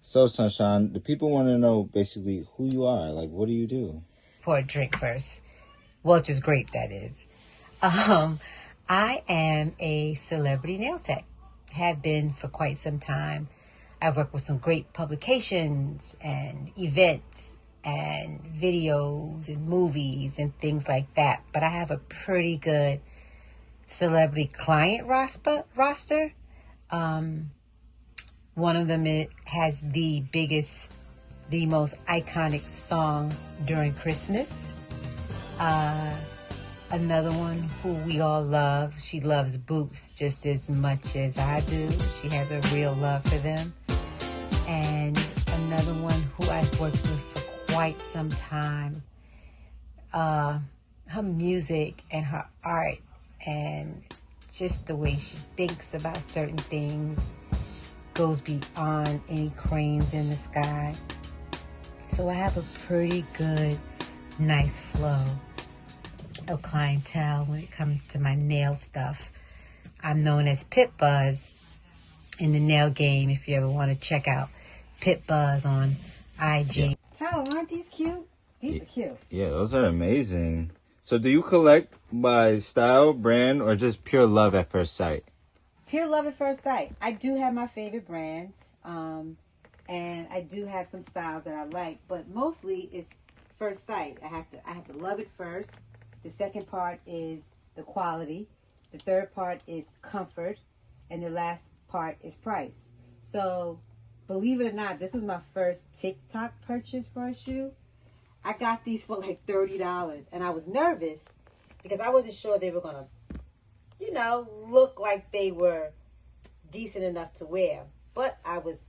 So, Sunshine, the people want to know basically who you are. Like, what do you do? Pour a drink first. Welch's grape, that is. Um, I am a celebrity nail tech. Have been for quite some time. I've worked with some great publications and events and videos and movies and things like that. But I have a pretty good celebrity client roster. Um, One of them has the biggest, the most iconic song during Christmas. Uh, Another one who we all love. She loves boots just as much as I do. She has a real love for them. And another one who I've worked with for quite some time. Her music and her art and just the way she thinks about certain things goes beyond any cranes in the sky. So I have a pretty good, nice flow of clientele when it comes to my nail stuff. I'm known as Pit Buzz in the nail game if you ever want to check out Pit Buzz on IG. Tyler, aren't these cute? These are cute. Yeah, those are amazing. So, do you collect by style, brand, or just pure love at first sight? Pure love at first sight. I do have my favorite brands, and I do have some styles that I like, but mostly it's first sight. I have to love it first. The second part is the quality. The third part is comfort, and the last part is price. So, believe it or not, this was my first TikTok purchase for a shoe. I got these for like $30, and I was nervous because I wasn't sure they were gonna, look like they were decent enough to wear. But I was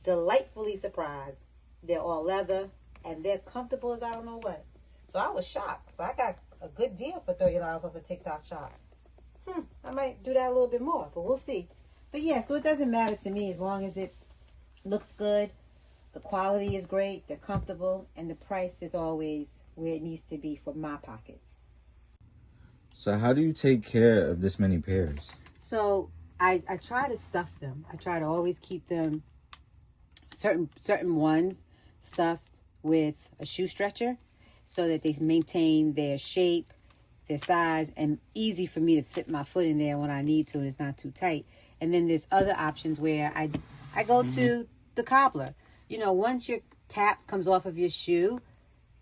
delightfully surprised. They're all leather and they're comfortable as I don't know what. So I was shocked. So I got a good deal for $30 off a TikTok shop. I might do that a little bit more, but we'll see. But yeah, so it doesn't matter to me as long as it looks good, the quality is great, they're comfortable, and the price is always where it needs to be for my pockets. So, how do you take care of this many pairs? So I try to stuff them. I try to always keep them certain ones stuffed with a shoe stretcher so that they maintain their shape, their size, and easy for me to fit my foot in there when I need to and it's not too tight. And then there's other options where I go to the cobbler. Once your tap comes off of your shoe,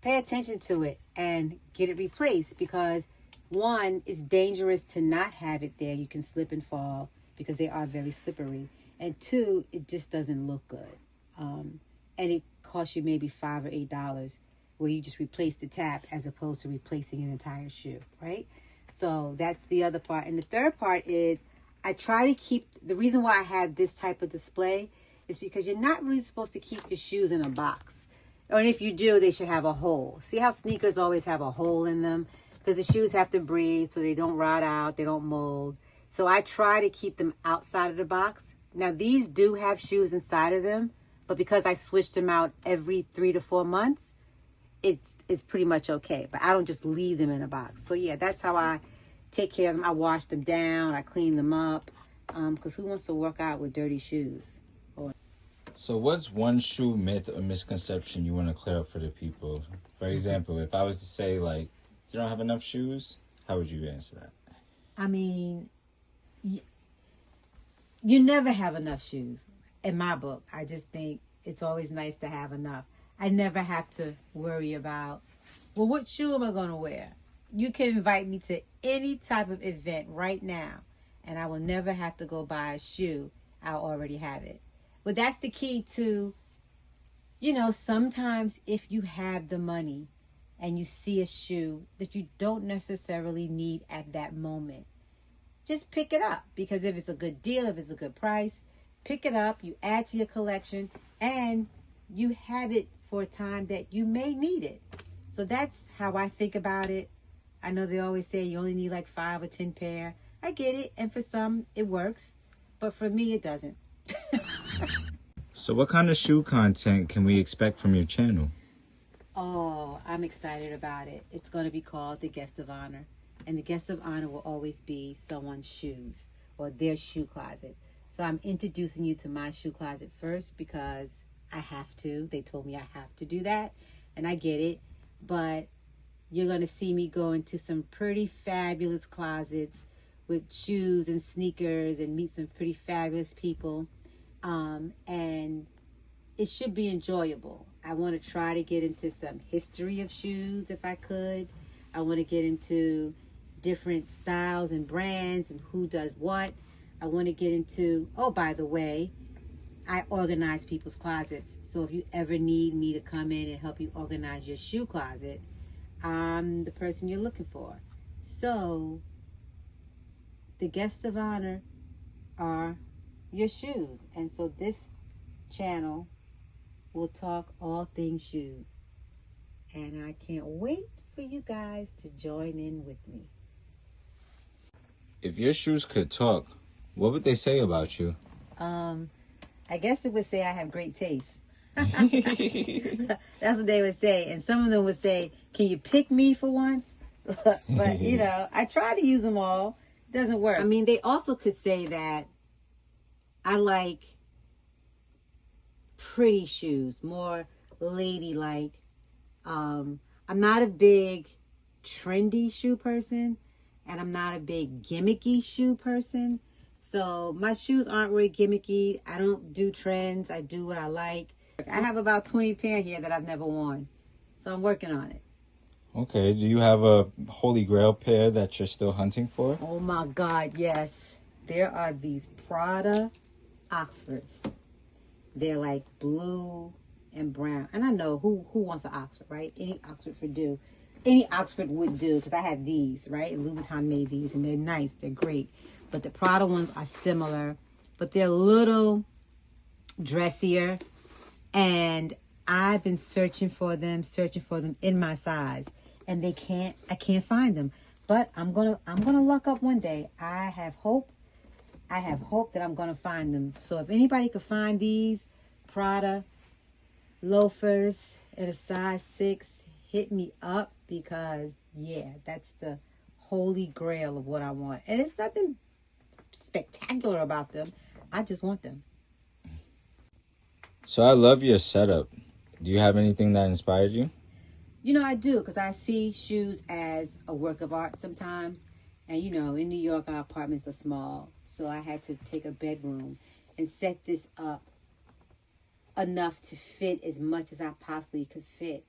pay attention to it and get it replaced because one, it's dangerous to not have it there. You can slip and fall because they are very slippery. And two, it just doesn't look good. And it costs you maybe $5 or $8 where you just replace the tap as opposed to replacing an entire shoe, right? So that's the other part. And the third part is I try to keep, the reason why I have this type of display is because you're not really supposed to keep your shoes in a box. Or if you do, they should have a hole. See how sneakers always have a hole in them? Because the shoes have to breathe so they don't rot out, they don't mold. So I try to keep them outside of the box. Now these do have shoes inside of them, but because I switch them out every 3 to 4 months, it's pretty much okay. But I don't just leave them in a box. So yeah, that's how I take care of them. I wash them down, I clean them up. Because who wants to work out with dirty shoes? So, what's one shoe myth or misconception you want to clear up for the people? For example, if I was to say, like, you don't have enough shoes, how would you answer that? I mean, you never have enough shoes. In my book, I just think it's always nice to have enough. I never have to worry about, well, what shoe am I going to wear? You can invite me to any type of event right now, and I will never have to go buy a shoe. I'll already have it. But that's the key to, sometimes if you have the money and you see a shoe that you don't necessarily need at that moment, just pick it up. Because if it's a good deal, if it's a good price, pick it up, you add to your collection, and you have it for a time that you may need it. So that's how I think about it. I know they always say you only need like 5 or 10 pair. I get it, and for some it works, but for me it doesn't. So, what kind of shoe content can we expect from your channel? Oh, I'm excited about it. It's going to be called The Guest of Honor. And the Guest of Honor will always be someone's shoes or their shoe closet. So I'm introducing you to my shoe closet first because I have to. They told me I have to do that, and I get it. But you're going to see me go into some pretty fabulous closets with shoes and sneakers and meet some pretty fabulous people. And it should be enjoyable. I want to try to get into some history of shoes if I could. I want to get into different styles and brands and who does what. I want to get into, oh, by the way, I organize people's closets. So if you ever need me to come in and help you organize your shoe closet, I'm the person you're looking for. So the guests of honor are your shoes. And so this channel will talk all things shoes. And I can't wait for you guys to join in with me. If your shoes could talk, what would they say about you? I guess it would say I have great taste. That's what they would say. And some of them would say, can you pick me for once? But, you know, I try to use them all. Doesn't work. I mean, they also could say that I like pretty shoes, more ladylike. I'm not a big trendy shoe person, and I'm not a big gimmicky shoe person. So my shoes aren't really gimmicky. I don't do trends. I do what I like. I have about 20 pair here that I've never worn. So I'm working on it. Okay, do you have a holy grail pair that you're still hunting for? Oh my God, yes. There are these Prada Oxfords. They're like blue and brown. And I know who wants an Oxford, right? Any Oxford would do. Any Oxford would do, because I had these, right? And Louis Vuitton made these, and they're nice. They're great. But the Prada ones are similar, but they're a little dressier. And I've been searching for them in my size, and I can't find them. But I'm gonna luck up one day. I have hope that I'm gonna find them. So if anybody could find these Prada loafers in a size 6, hit me up, because yeah, that's the holy grail of what I want. And it's nothing spectacular about them. I just want them. So I love your setup. Do you have anything that inspired you? You know, I do, because I see shoes as a work of art sometimes. And, you know, in New York, our apartments are small. So I had to take a bedroom and set this up enough to fit as much as I possibly could fit.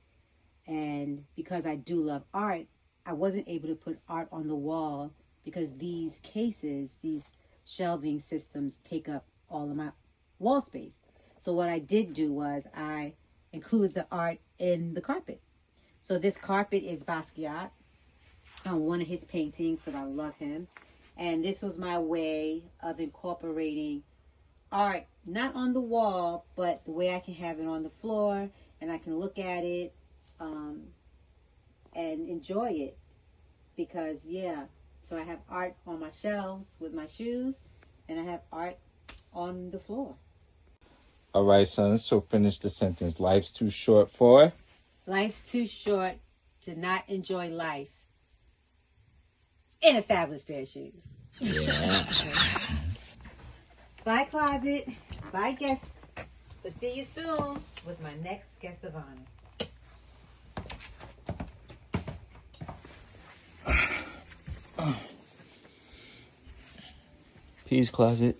And because I do love art, I wasn't able to put art on the wall because these cases, these shelving systems take up all of my wall space. So what I did do was I included the art in the carpet. So this carpet is Basquiat, one of his paintings, because I love him. And this was my way of incorporating art, not on the wall, but the way I can have it on the floor, and I can look at it and enjoy it. Because, yeah, so I have art on my shelves with my shoes, and I have art on the floor. All right, son, so finish the sentence. Life's too short for? Life's too short to not enjoy life in a fabulous pair of shoes. Yeah. Bye, closet. Bye, guests. We'll see you soon with my next guest of honor. Peace, closet.